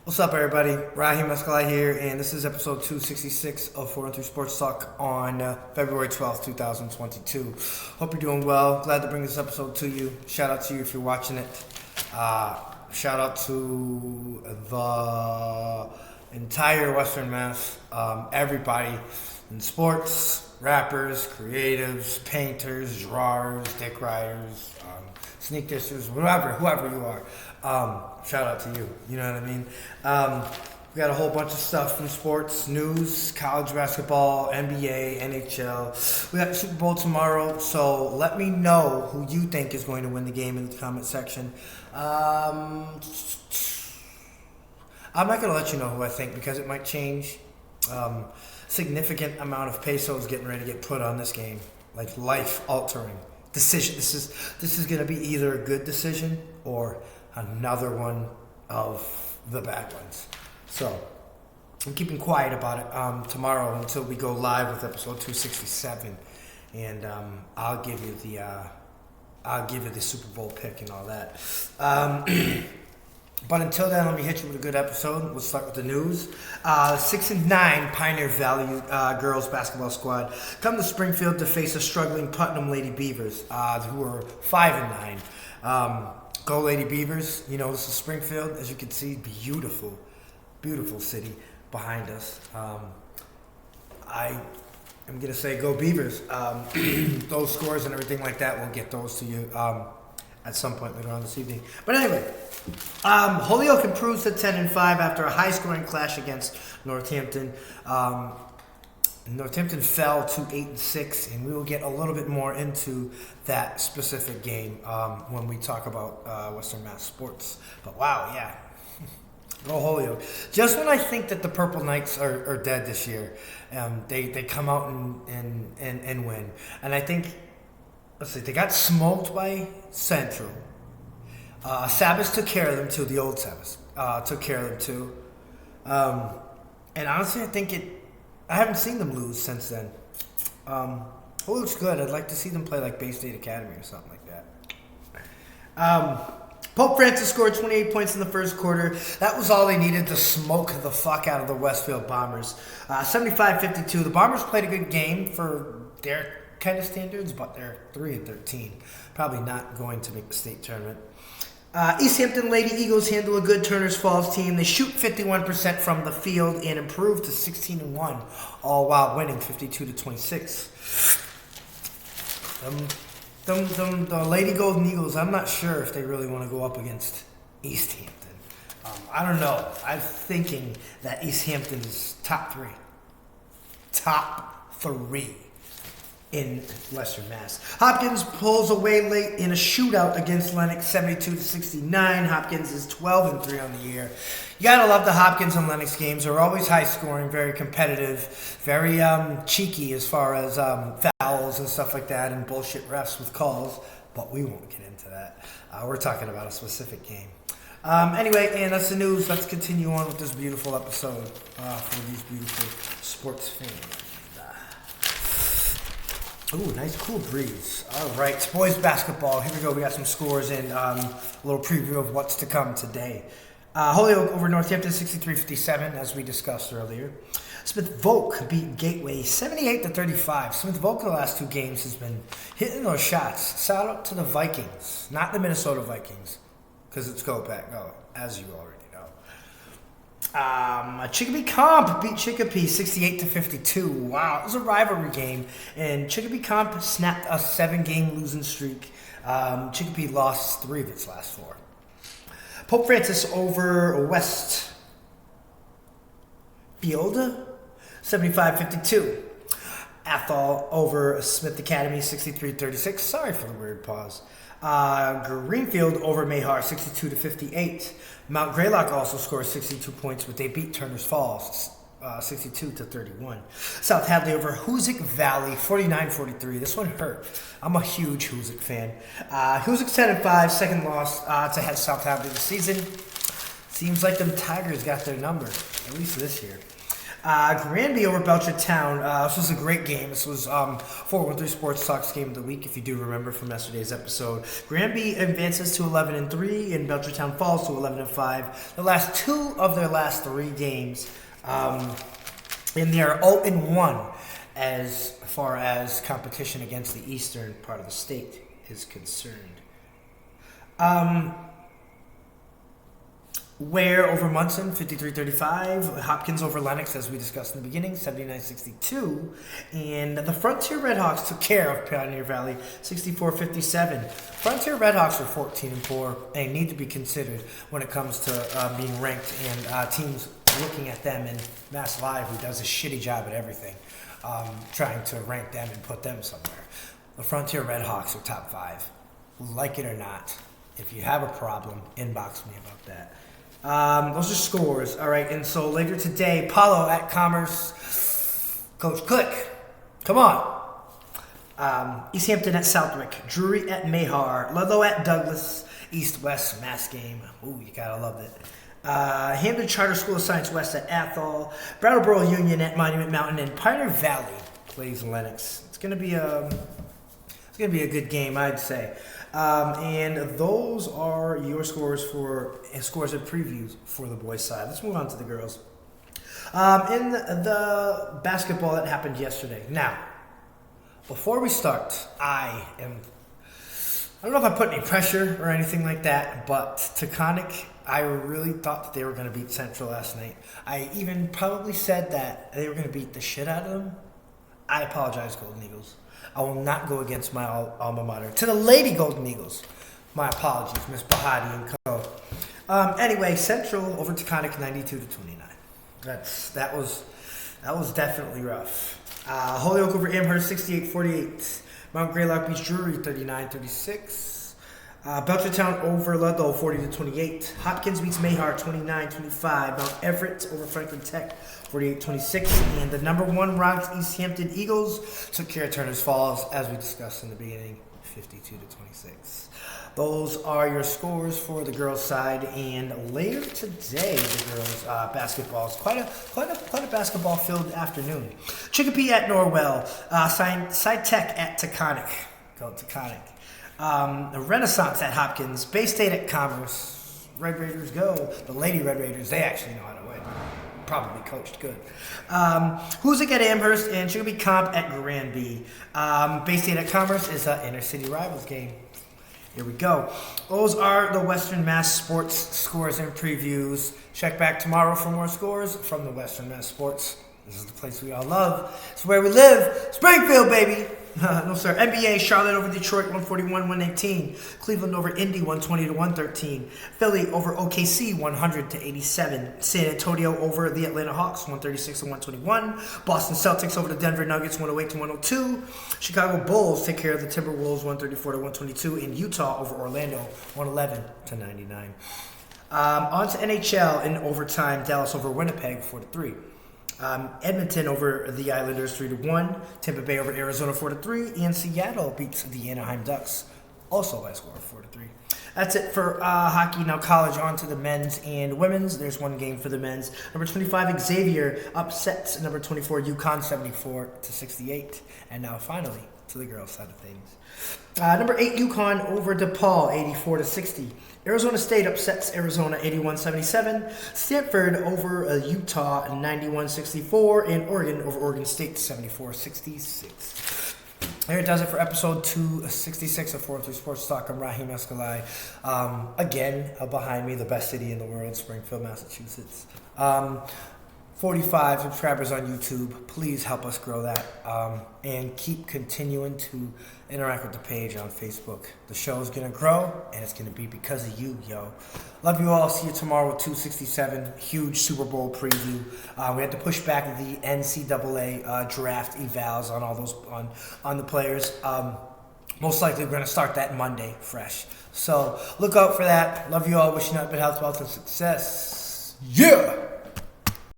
What's up, everybody? Rahim Escalai here, and this is episode 266 of 413 Sports Talk on February 12th, 2022. Hope you're doing well. Glad to bring this episode to you. Shout out to you if you're watching it. Shout out to the entire Western Mass, everybody in sports, rappers, creatives, painters, drawers, dick riders, sneak dishers, whoever you are. Shout out to you. You know what I mean? We got a whole bunch of stuff from sports, news, college basketball, NBA, NHL. We got the Super Bowl tomorrow, so let me know who you think is going to win the game in the comment section. I'm not going to let you know who I think because it might change. Significant amount of pesos getting ready to get put on this game, like life-altering decision. This is going to be either a good decision or another one of the bad ones. So I'm keeping quiet about it tomorrow until we go live with episode 267, and I'll give you the Super Bowl pick and all that. But until then, let me hit you with a good episode. We'll start with the news. 6-9 Pioneer Valley girls basketball squad come to Springfield to face a struggling Putnam Lady Beavers, who are 5-9. Go Lady Beavers! You know, this is Springfield, as you can see, beautiful, beautiful city behind us. I am gonna say go Beavers. Those scores and everything like that, we'll get those to you at some point later on this evening. But anyway. Holyoke improves to 10-5 after a high-scoring clash against Northampton. Northampton fell to 8-6, and we will get a little bit more into that specific game when we talk about Western Mass sports. But wow, yeah, go Holyoke! Just when I think that the Purple Knights are dead this year, they come out and win. And I think, let's see, they got smoked by Central. Sabbath took care of them too. The old Sabbath took care of them too. And honestly, I haven't seen them lose since then. Looks good. I'd like to see them play like Bay State Academy or something like that. Pope Francis scored 28 points in the first quarter. That was all they needed to smoke the fuck out of the Westfield Bombers. 75-52. The Bombers played a good game for their kind of standards, but they're 3-13. Probably not going to make the state tournament. East Hampton Lady Eagles handle a good Turner's Falls team. They shoot 51% from the field and improve to 16-1, all while winning 52-26. The Lady Golden Eagles, I'm not sure if they really want to go up against East Hampton. I don't know. I'm thinking that East Hampton is top three. Top three in Western Mass. Hopkins pulls away late in a shootout against Lennox, 72-69. Hopkins is 12-3 on the year. You gotta love the Hopkins and Lennox games. They're always high scoring, very competitive, very cheeky as far as fouls and stuff like that, and bullshit refs with calls. But we won't get into that. We're talking about a specific game. Anyway, and that's the news. Let's continue on with this beautiful episode for these beautiful sports fans. Ooh, nice cool breeze. All right, it's boys basketball. Here we go. We got some scores and a little preview of what's to come today. Holyoke over Northampton 63-57, as we discussed earlier. Smith Volk beat Gateway 78-35. Smith Volk in the last two games has been hitting those shots. Shout out to the Vikings, not the Minnesota Vikings, because it's go back go, as you already know. Chicopee Comp beat Chicopee 68-52. Wow, it was a rivalry game, and Chicopee Comp snapped a 7-game losing streak. Chicopee lost 3 of its last 4. Pope Francis over Westfield 75-52. Athol over Smith Academy 63-36. Sorry for the weird pause. Greenfield over Mayhar 62-58. Mount Greylock also scored 62 points, but they beat Turner's Falls 62-31. South Hadley over Hoosick Valley 49-43. This one hurt. I'm a huge Hoosick fan. Hoosick 10-5, second loss to head South Hadley this season. Seems like them Tigers got their number, at least this year. Granby over Belchertown. This was a great game. This was 413 Sports Talk's game of the week, if you do remember from yesterday's episode. Granby advances to 11-3, and Belchertown falls to 11-5. The last two of their last three games, and they are 0-1 as far as competition against the eastern part of the state is concerned. Ware over Munson, 53-35. Hopkins over Lennox, as we discussed in the beginning, 79-62. And the Frontier Redhawks took care of Pioneer Valley, 64-57. Frontier Redhawks are 14-4 and need to be considered when it comes to being ranked and teams looking at them in Mass Live, who does a shitty job at everything, trying to rank them and put them somewhere. The Frontier Redhawks are top 5. Like it or not. If you have a problem, inbox me about that. Those are scores. All right, and so later today, Paulo at Commerce. Coach Click, come on. East Hampton at Southwick. Drury at Mayhar. Ludlow at Douglas. East-West Mass game. Ooh, you gotta love it. Hampton Charter School of Science West at Athol. Brattleboro Union at Monument Mountain. And Pioneer Valley plays Lennox. It's gonna be a good game, I'd say. And those are your scores and previews for the boys' side. Let's move on to the girls. In the basketball that happened yesterday. Now, before we start, I don't know if I put any pressure or anything like that, but Taconic, I really thought that they were going to beat Central last night. I even probably said that they were going to beat the shit out of them. I apologize, Golden Eagles. I will not go against my alma mater. To the Lady Golden Eagles, my apologies, Miss Bahati and co. Anyway, Central over Taconic, 92-29. That was definitely rough. Holyoke over Amherst, 68-48. Mount Greylock beats Drury, 39-36. Belchertown over Ludlow, 40-28. Hopkins beats Mayhar, 29-25. Mount Everett over Franklin Tech, 48-26. And the number 1 ranked East Hampton Eagles took care of Turner's Falls, as we discussed in the beginning, 52-26. Those are your scores for the girls' side. And later today, the girls' basketball is quite a basketball-filled afternoon. Chicopee at Norwell. Side Tech at Taconic. Go Taconic. The Renaissance at Hopkins, Bay State at Commerce. Red Raiders go. The Lady Red Raiders, they actually know how to win. Probably coached good. Hoosick at Amherst and Chicopee Comp at Granby. Bay State at Commerce is an inner city rivals game. Here we go. Those are the Western Mass Sports scores and previews. Check back tomorrow for more scores from the Western Mass Sports. This is the place we all love. It's where we live. Springfield, baby. No, sir. NBA, Charlotte over Detroit, 141-118. Cleveland over Indy, 120-113. Philly over OKC, 100-87. San Antonio over the Atlanta Hawks, 136-121. Boston Celtics over the Denver Nuggets, 108-102. Chicago Bulls take care of the Timberwolves, 134-122. And Utah over Orlando, 111-99. On to NHL in overtime. Dallas over Winnipeg, 4-3. Edmonton over the Islanders 3-1. Tampa Bay over Arizona 4-3. And Seattle beats the Anaheim Ducks also by a score of 4-3. That's it for hockey. Now college, on to the men's and women's. There's one game for the men's. Number 25 Xavier upsets number 24 UConn 74-68. And now finally to the girls' side of things. Number 8 UConn over DePaul 84-60. Arizona State upsets Arizona 81-77. Stanford over Utah 91-64. And Oregon over Oregon State 74-66. There it does it for episode 266 of 403 Sports Talk. I'm Raheem Escalay. Again, behind me, the best city in the world, Springfield, Massachusetts. 45 subscribers on YouTube. Please help us grow that. And keep continuing to interact with the page on Facebook. The show is going to grow, and it's going to be because of you, yo. Love you all. See you tomorrow with 267. Huge Super Bowl preview. We had to push back the NCAA draft evals on all those on the players. Most likely we're going to start that Monday fresh. So look out for that. Love you all. Wishing you nothing but health, wealth, and success. Yeah!